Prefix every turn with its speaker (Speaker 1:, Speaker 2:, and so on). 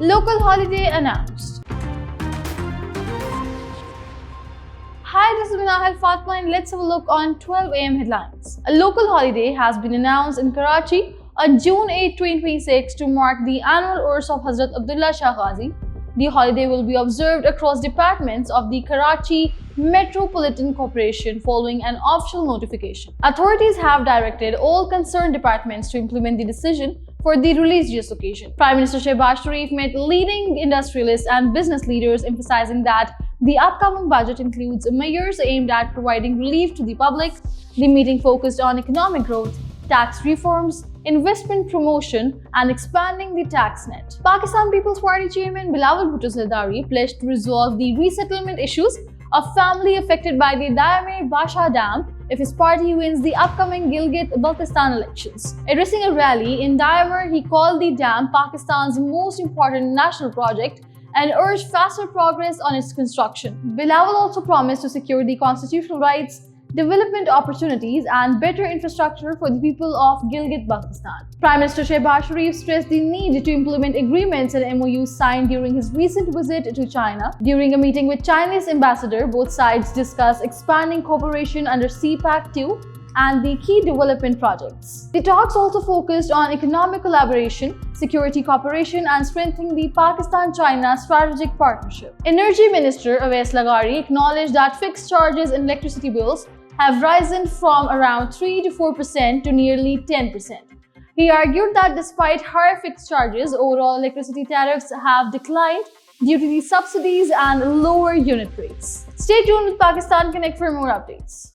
Speaker 1: Local holiday announced. Hi, this is Minahal Fatma and let's have a look on 12 a.m. headlines. A local holiday has been announced in Karachi on June 8, 2026 to mark the annual Urs of Hazrat Abdullah Shah Ghazi. The holiday will be observed across departments of the Karachi Metropolitan Corporation following an official notification. Authorities have directed all concerned departments to implement the decision for the religious occasion. Prime Minister Shehbaz Sharif met leading industrialists and business leaders, emphasizing that the upcoming budget includes measures aimed at providing relief to the public. The meeting focused on economic growth, tax reforms, investment promotion, and expanding the tax net. Pakistan People's Party Chairman Bilawal Bhutto Zardari pledged to resolve the resettlement issues of family affected by the Daimir Basha Dam if his party wins the upcoming Gilgit-Baltistan elections. Addressing a rally in Daimir, he called the dam Pakistan's most important national project and urged faster progress on its construction. Bilawal also promised to secure the constitutional rights, development opportunities, and better infrastructure for the people of Gilgit-Baltistan. Prime Minister Shehbaz Sharif stressed the need to implement agreements and MOUs signed during his recent visit to China. During a meeting with Chinese ambassador, both sides discussed expanding cooperation under CPAC 2 and the key development projects. The talks also focused on economic collaboration, security cooperation, and strengthening the Pakistan-China strategic partnership. Energy Minister Awais Laghari acknowledged that fixed charges in electricity bills have risen from around 3 to 4% to nearly 10%. He argued that despite higher fixed charges, overall electricity tariffs have declined due to the subsidies and lower unit rates. Stay tuned with Pakistan Connect for more updates.